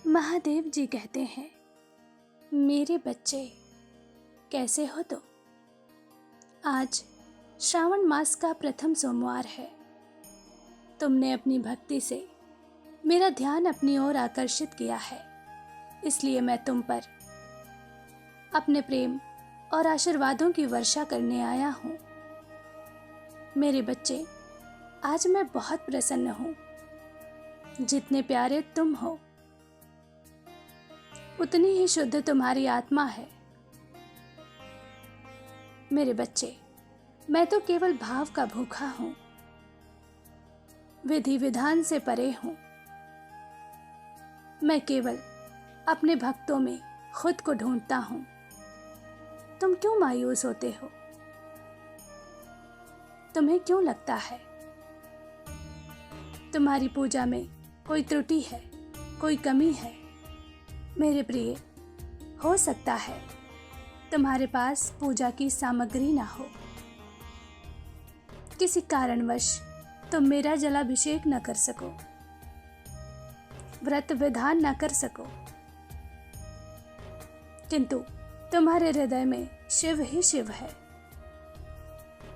महादेव जी कहते हैं, मेरे बच्चे कैसे हो तो। आज श्रावण मास का प्रथम सोमवार है। तुमने अपनी भक्ति से मेरा ध्यान अपनी ओर आकर्षित किया है, इसलिए मैं तुम पर अपने प्रेम और आशीर्वादों की वर्षा करने आया हूँ। मेरे बच्चे, आज मैं बहुत प्रसन्न हूँ। जितने प्यारे तुम हो, उतनी ही शुद्ध तुम्हारी आत्मा है। मेरे बच्चे, मैं तो केवल भाव का भूखा हूँ, विधि विधान से परे हूँ। मैं केवल अपने भक्तों में खुद को ढूंढता हूँ। तुम क्यों मायूस होते हो? तुम्हें क्यों लगता है तुम्हारी पूजा में कोई त्रुटि है, कोई कमी है? मेरे प्रिय, हो सकता है तुम्हारे पास पूजा की सामग्री ना हो। किसी कारणवश तुम मेरा जलाभिषेक न कर सको, व्रत विधान न कर सको, किंतु तुम्हारे हृदय में शिव ही शिव है।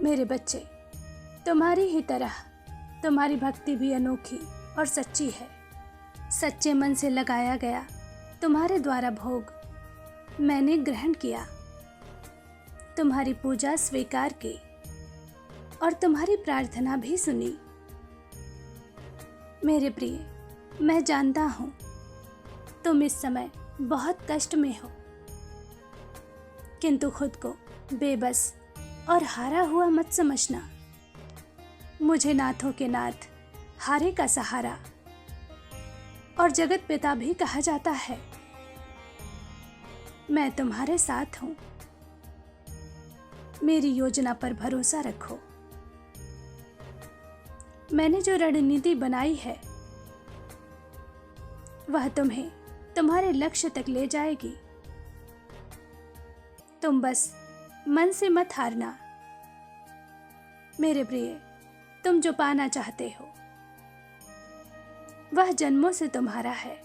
मेरे बच्चे, तुम्हारी ही तरह तुम्हारी भक्ति भी अनोखी और सच्ची है। सच्चे मन से लगाया गया तुम्हारे द्वारा भोग मैंने ग्रहण किया, तुम्हारी पूजा स्वीकार की और तुम्हारी प्रार्थना भी सुनी। मेरे प्रिय, मैं जानता हूँ तुम इस समय बहुत कष्ट में हो, किंतु खुद को बेबस और हारा हुआ मत समझना। मुझे नाथों के नाथ, हारे का सहारा और जगत पिता भी कहा जाता है। मैं तुम्हारे साथ हूं। मेरी योजना पर भरोसा रखो। मैंने जो रणनीति बनाई है वह तुम्हें तुम्हारे लक्ष्य तक ले जाएगी। तुम बस मन से मत हारना। मेरे प्रिय, तुम जो पाना चाहते हो वह जन्मों से तुम्हारा है।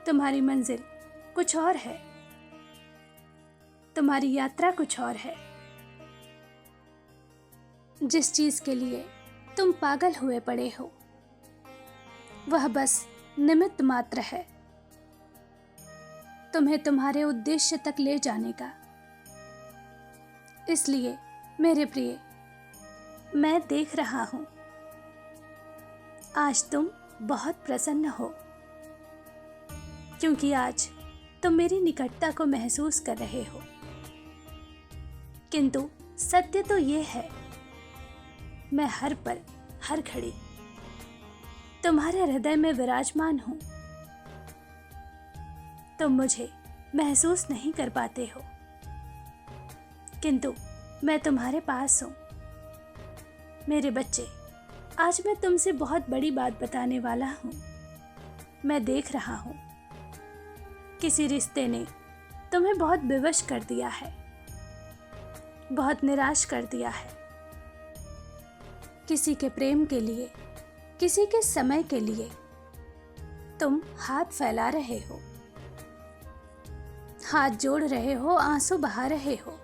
तुम्हारी मंजिल कुछ और है, तुम्हारी यात्रा कुछ और है। जिस चीज के लिए तुम पागल हुए पड़े हो वह बस निमित्त मात्र है तुम्हें तुम्हारे उद्देश्य तक ले जाने का। इसलिए मेरे प्रिय, मैं देख रहा हूं आज तुम बहुत प्रसन्न हो, क्योंकि आज तुम मेरी निकटता को महसूस कर रहे हो। किंतु सत्य तो ये है, मैं हर पल हर घड़ी तुम्हारे हृदय में विराजमान हूं। तुम मुझे महसूस नहीं कर पाते हो, किंतु मैं तुम्हारे पास हूं। मेरे बच्चे, आज मैं तुमसे बहुत बड़ी बात बताने वाला हूं। मैं देख रहा हूं किसी रिश्ते ने तुम्हें बहुत विवश कर दिया है, बहुत निराश कर दिया है। किसी के प्रेम के लिए, किसी के समय के लिए तुम हाथ फैला रहे हो, हाथ जोड़ रहे हो, आंसू बहा रहे हो।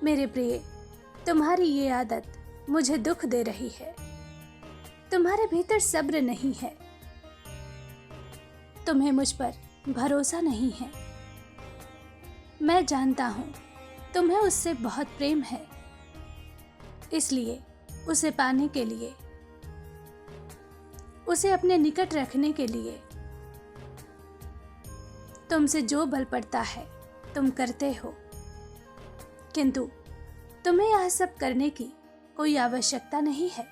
मेरे प्रिय, तुम्हारी ये आदत मुझे दुख दे रही है। तुम्हारे भीतर सब्र नहीं है, तुम्हें मुझ पर भरोसा नहीं है। मैं जानता हूं तुम्हें उससे बहुत प्रेम है, इसलिए उसे पाने के लिए, उसे अपने निकट रखने के लिए तुमसे जो बल पड़ता है तुम करते हो। किंतु तुम्हें यह सब करने की कोई आवश्यकता नहीं है,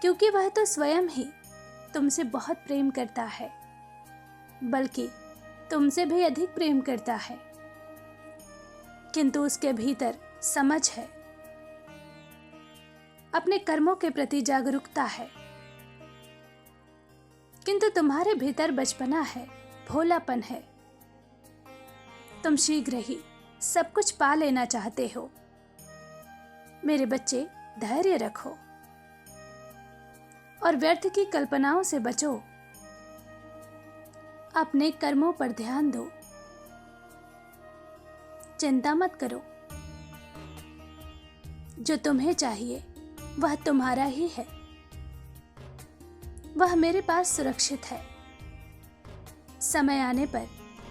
क्योंकि वह तो स्वयं ही तुमसे बहुत प्रेम करता है, बल्कि तुमसे भी अधिक प्रेम करता है। किंतु उसके भीतर समझ है, अपने कर्मों के प्रति जागरूकता है। किंतु तुम्हारे भीतर बचपना है, भोलापन है। तुम शीघ्र ही सब कुछ पा लेना चाहते हो। मेरे बच्चे, धैर्य रखो और व्यर्थ की कल्पनाओं से बचो। अपने कर्मों पर ध्यान दो। चिंता मत करो, जो तुम्हें चाहिए वह तुम्हारा ही है। वह मेरे पास सुरक्षित है। समय आने पर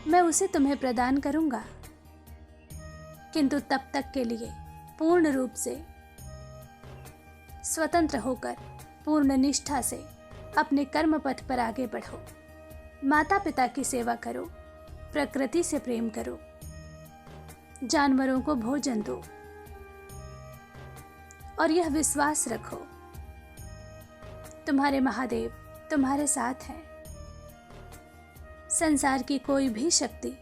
मैं उसे तुम्हें प्रदान करूंगा, किंतु तब तक के लिए पूर्ण रूप से स्वतंत्र होकर पूर्ण निष्ठा से अपने कर्म पथ पर आगे बढ़ो। माता पिता की सेवा करो, प्रकृति से प्रेम करो, जानवरों को भोजन दो और यह विश्वास रखो, तुम्हारे महादेव तुम्हारे साथ हैं। संसार की कोई भी शक्ति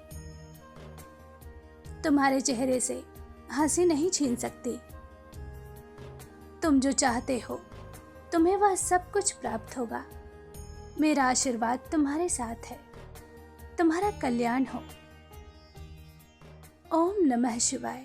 तुम्हारे चेहरे से हंसी नहीं छीन सकती। तुम जो चाहते हो तुम्हें वह सब कुछ प्राप्त होगा। मेरा आशीर्वाद तुम्हारे साथ है। तुम्हारा कल्याण हो। ओम नमः शिवाय।